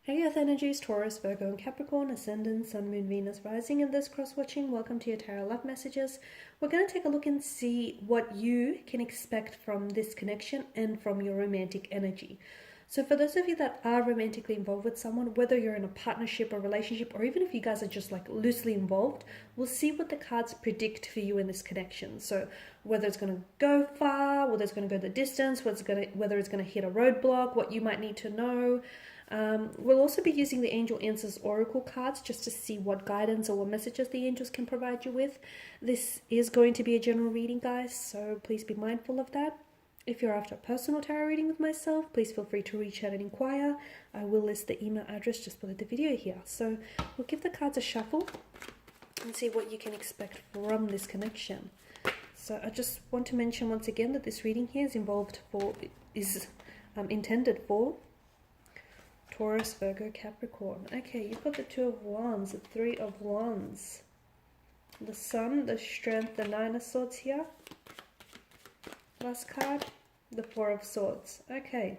Hey Earth energies, Taurus, Virgo and Capricorn, Ascendant, Sun, Moon, Venus, Rising in this cross-watching. Welcome to your Tarot Love Messages. We're going to take a look and see what you can expect from this connection and from your romantic energy. So for those of you that are romantically involved with someone, whether you're in a partnership or relationship, or even if you guys are just like loosely involved, we'll see what the cards predict for you in this connection. So whether it's going to go far, whether it's going to go the distance, whether it's going to hit a roadblock, what you might need to know. We'll also be using the Angel Answers Oracle cards just to see what guidance or what messages the angels can provide you with. This is going to be a general reading, guys, so please be mindful of that. If you're after a personal tarot reading with myself, please feel free to reach out and inquire. I will list the email address just below the video here. So we'll give the cards a shuffle and see what you can expect from this connection. So I just want to mention once again that this reading here is intended for Taurus, Virgo, Capricorn. Okay, you've got the Two of Wands, the Three of Wands, the Sun, the Strength, the Nine of Swords here. Last card, the Four of Swords. Okay,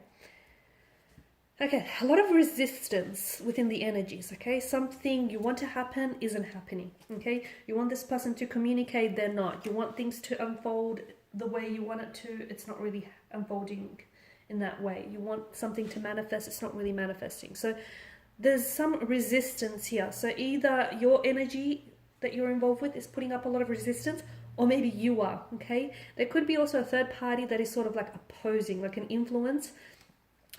a lot of resistance within the energies, okay? Something you want to happen isn't happening, okay? You want this person to communicate, they're not. You want things to unfold the way you want it to, it's not really unfolding in that way. You want something to manifest, it's not really manifesting. So there's some resistance here. So either your energy that you're involved with is putting up a lot of resistance, or maybe you are, okay? There could be also a third party that is sort of like opposing, like an influence,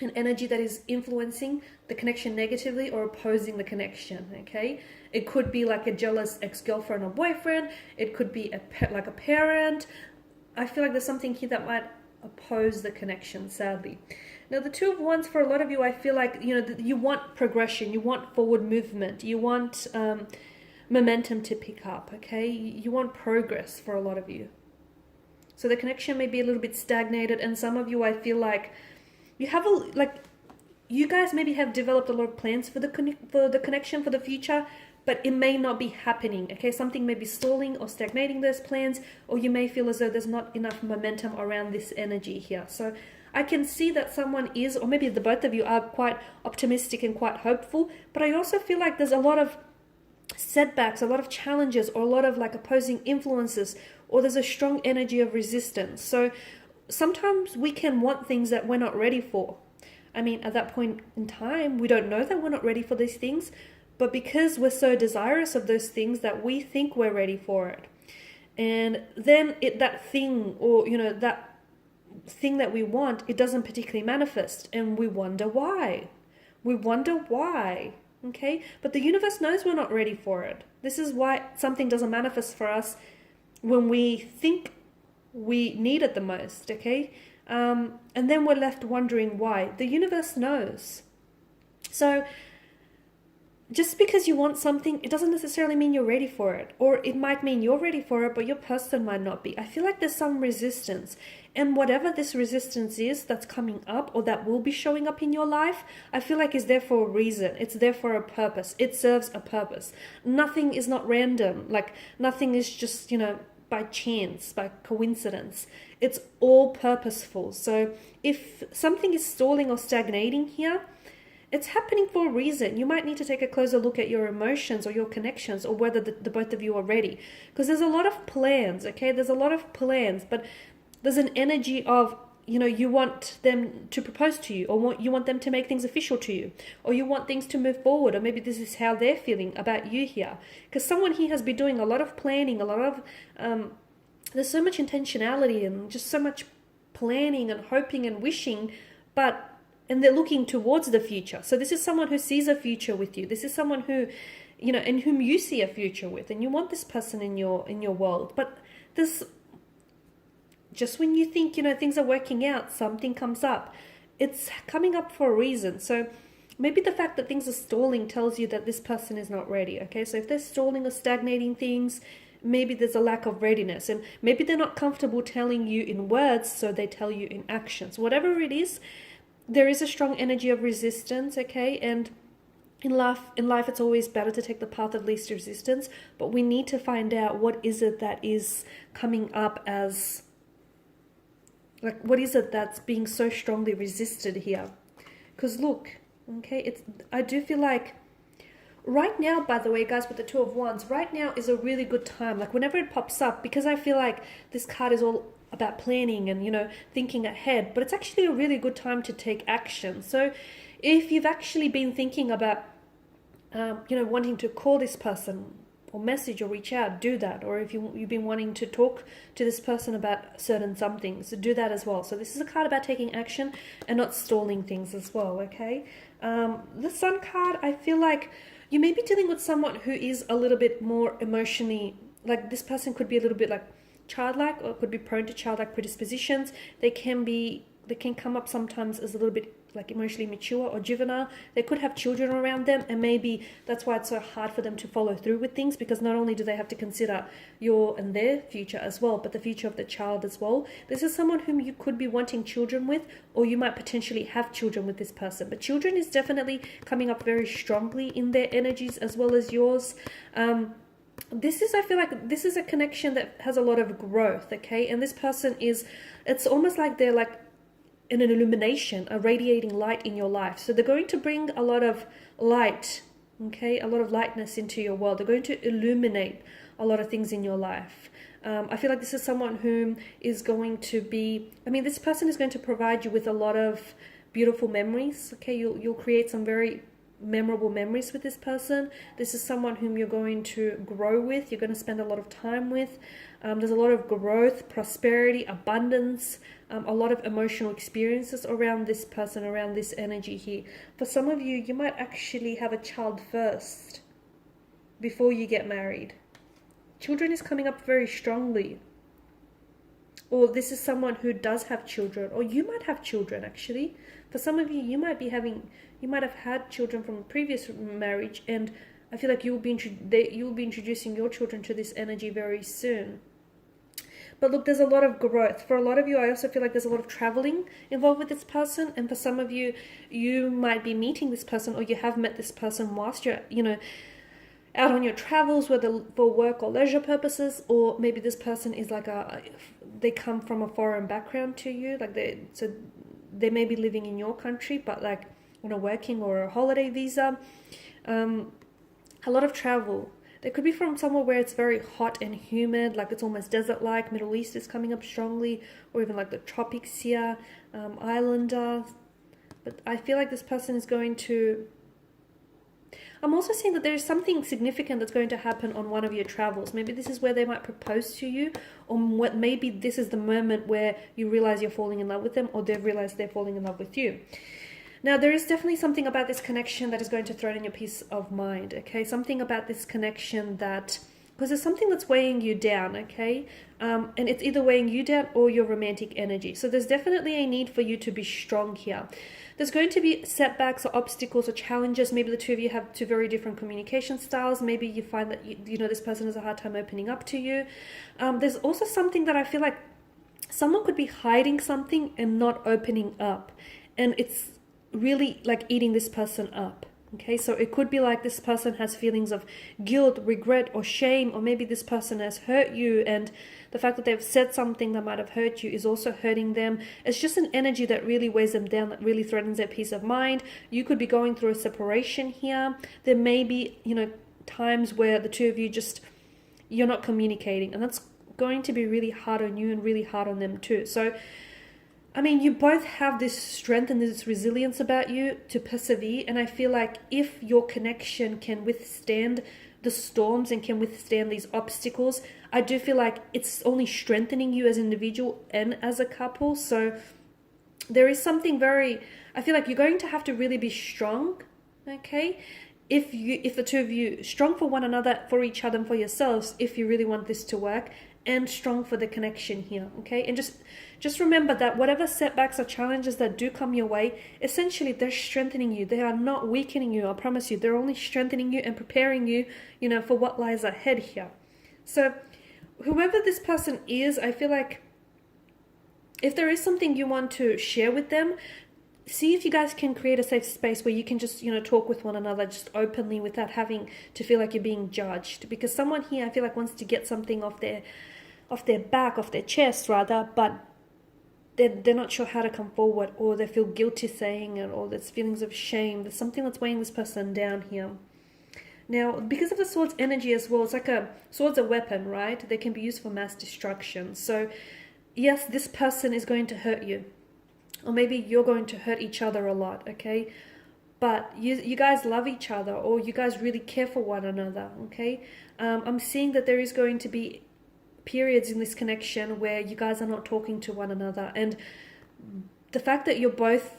an energy that is influencing the connection negatively or opposing the connection, okay? It could be like a jealous ex-girlfriend or boyfriend. It could be like a parent. I feel like there's something here that might oppose the connection, sadly. Now the Two of Wands, for a lot of you, I feel like, you want progression, you want forward movement, you want momentum to pick up, okay? You want progress for a lot of you. So the connection may be a little bit stagnated, and some of you, I feel like you guys maybe have developed a lot of plans for the connection for the future, but it may not be happening, okay? Something may be stalling or stagnating those plans, or you may feel as though there's not enough momentum around this energy here. So I can see that someone is, or maybe the both of you are quite optimistic and quite hopeful, but I also feel like there's a lot of setbacks, a lot of challenges, or a lot of like opposing influences, or there's a strong energy of resistance. So sometimes we can want things that we're not ready for. I mean, at that point in time, we don't know that we're not ready for these things, but because we're so desirous of those things that we think we're ready for it. And then that thing that we want, it doesn't particularly manifest, and we wonder why. Okay, but the universe knows we're not ready for it. This is why something doesn't manifest for us when we think we need it the most, okay? And then we're left wondering why. The universe knows. So just because you want something, it doesn't necessarily mean you're ready for it. Or it might mean you're ready for it, but your person might not be. I feel like there's some resistance. And whatever this resistance is that's coming up, or that will be showing up in your life, I feel like is there for a reason. It's there for a purpose. It serves a purpose. Nothing is not random. Like nothing is just, by chance, by coincidence. It's all purposeful. So if something is stalling or stagnating here, it's happening for a reason. You might need to take a closer look at your emotions or your connections, or whether the both of you are ready. Because there's a lot of plans, okay? There's a lot of plans, but there's an energy of, you want them to propose to you, or you want them to make things official to you, or you want things to move forward, or maybe this is how they're feeling about you here. Because someone here has been doing a lot of planning, a lot of, there's so much intentionality and just so much planning and hoping and wishing, and they're looking towards the future. So this is someone who sees a future with you. This is someone who, in whom you see a future with, and you want this person in your world. But just when you think, things are working out, something comes up. It's coming up for a reason. So maybe the fact that things are stalling tells you that this person is not ready, okay? So if they're stalling or stagnating things, maybe there's a lack of readiness. And maybe they're not comfortable telling you in words, so they tell you in actions. Whatever it is, there is a strong energy of resistance, okay? And in life, it's always better to take the path of least resistance, but we need to find out what is it that is coming up as, like, what is it that's being so strongly resisted here? Because look, Okay, I do feel like right now, by the way, guys, with the Two of Wands, right now is a really good time. Like whenever it pops up, because I feel like this card is all about planning and, thinking ahead, but it's actually a really good time to take action. So if you've actually been thinking about, wanting to call this person or message or reach out, do that. Or if you've been wanting to talk to this person about certain something, so do that as well. So this is a card about taking action and not stalling things as well, okay? The Sun card, I feel like you may be dealing with someone who is a little bit more emotionally, like this person could be a little bit like childlike, or could be prone to childlike predispositions. They can come up sometimes as a little bit like emotionally mature or juvenile. They could have children around them, and maybe that's why it's so hard for them to follow through with things, because not only do they have to consider your and their future as well, but the future of the child as well. This is someone whom you could be wanting children with, or you might potentially have children with this person. But children is definitely coming up very strongly in their energies as well as yours. I feel like this is a connection that has a lot of growth, okay? And this person it's almost like they're like in an illumination, a radiating light in your life. So they're going to bring a lot of light, okay? A lot of lightness into your world. They're going to illuminate a lot of things in your life. I feel like this is someone whom is going to be, this person is going to provide you with a lot of beautiful memories, okay? You'll create some very memorable memories with this person. This is someone whom you're going to grow with. You're going to spend a lot of time with. There's a lot of growth, prosperity, abundance, a lot of emotional experiences around this person, around this energy here. For some of you, you might actually have a child first before you get married. Children is coming up very strongly. Or this is someone who does have children, or you might have children actually. For some of you, you might have had children from a previous marriage, and I feel like you'll be introducing your children to this energy very soon. But look, there's a lot of growth. For a lot of you, I also feel like there's a lot of traveling involved with this person. And for some of you, you might be meeting this person, or you have met this person whilst you're, out on your travels, whether for work or leisure purposes, or maybe this person is like they come from a foreign background to you. So they may be living in your country, but like on a working or a holiday visa. A lot of travel. They could be from somewhere where it's very hot and humid, like it's almost desert-like. Middle East is coming up strongly, or even like the tropics here, islander. But I feel like this person is going to... I'm also seeing that there's something significant that's going to happen on one of your travels. Maybe this is where they might propose to you, or maybe this is the moment where you realize you're falling in love with them, or they've realized they're falling in love with you. Now, there is definitely something about this connection that is going to threaten your peace of mind, okay? Something about this connection that... Because there's something that's weighing you down, okay? And it's either weighing you down or your romantic energy. So there's definitely a need for you to be strong here. There's going to be setbacks or obstacles or challenges. Maybe the two of you have two very different communication styles. Maybe you find that, this person has a hard time opening up to you. There's also something that I feel like someone could be hiding something and not opening up. And it's really like eating this person up. Okay, so it could be like this person has feelings of guilt, regret, or shame, or maybe this person has hurt you, and the fact that they've said something that might have hurt you is also hurting them. It's just an energy that really weighs them down, that really threatens their peace of mind. You could be going through a separation here. There may be, times where the two of you you're not communicating, and that's going to be really hard on you and really hard on them too. So you both have this strength and this resilience about you to persevere. And I feel like if your connection can withstand the storms and can withstand these obstacles, I do feel like it's only strengthening you as an individual and as a couple. So there is something I feel like you're going to have to really be strong, okay? If the two of you strong for one another, for each other and for yourselves, if you really want this to work, and strong for the connection here, okay? And just remember that whatever setbacks or challenges that do come your way, essentially they're strengthening you. They are not weakening you, I promise you. They're only strengthening you and preparing you, for what lies ahead here. So whoever this person is, I feel like if there is something you want to share with them, see if you guys can create a safe space where you can just, talk with one another just openly without having to feel like you're being judged. Because someone here, I feel like, wants to get something off their back, off their chest rather, but they're not sure how to come forward, or they feel guilty saying it, or there's feelings of shame. There's something that's weighing this person down here. Now, because of the sword's energy as well, it's like sword's a weapon, right? They can be used for mass destruction. So yes, this person is going to hurt you, or maybe you're going to hurt each other a lot, okay? But you guys love each other, or you guys really care for one another, okay? I'm seeing that there is going to be periods in this connection where you guys are not talking to one another, and the fact that you're both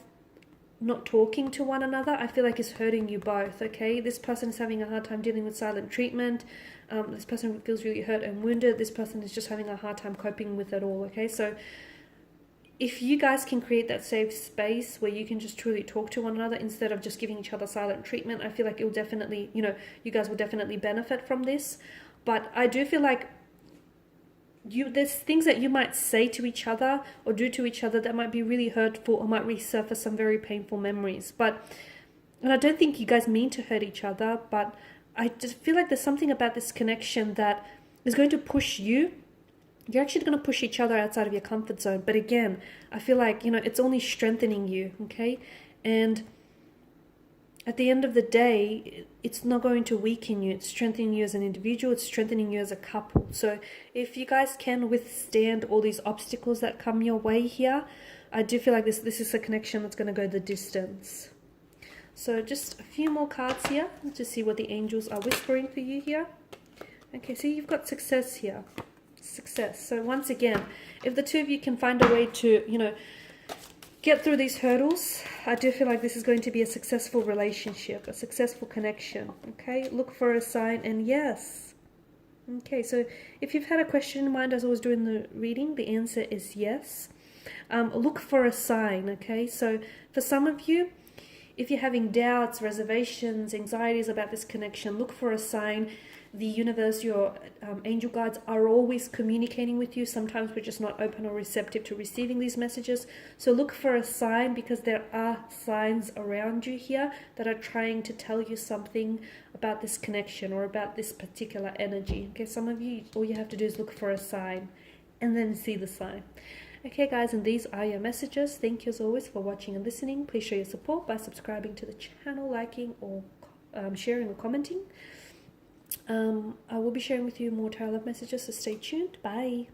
not talking to one another, I feel like is hurting you both, okay? This person is having a hard time dealing with silent treatment. This person feels really hurt and wounded. This person is just having a hard time coping with it all, okay? So if you guys can create that safe space where you can just truly talk to one another instead of just giving each other silent treatment, I feel like it will definitely, you guys will definitely benefit from this. But I do feel like there's things that you might say to each other or do to each other that might be really hurtful, or might resurface some very painful memories. And I don't think you guys mean to hurt each other, but I just feel like there's something about this connection that is going to push you. You're actually going to push each other outside of your comfort zone. But again, I feel like, it's only strengthening you, okay? And at the end of the day, it's not going to weaken you. It's strengthening you as an individual. It's strengthening you as a couple. So if you guys can withstand all these obstacles that come your way here, I do feel like this is a connection that's going to go the distance. So just a few more cards here to see what the angels are whispering for you here. Okay, so you've got success here. Success. So once again, if the two of you can find a way to, get through these hurdles, I do feel like this is going to be a successful relationship, a successful connection, okay? Look for a sign, and yes. Okay, so if you've had a question in mind as I was doing the reading, the answer is yes. Look for a sign, okay? So for some of you, if you're having doubts, reservations, anxieties about this connection, look for a sign. The universe, your angel guides are always communicating with you. Sometimes we're just not open or receptive to receiving these messages. So look for a sign, because there are signs around you here that are trying to tell you something about this connection or about this particular energy. Okay, some of you, all you have to do is look for a sign and then see the sign. Okay guys, and these are your messages. Thank you as always for watching and listening. Please show your support by subscribing to the channel, liking, or sharing or commenting. I will be sharing with you more tarot love messages, so stay tuned. Bye.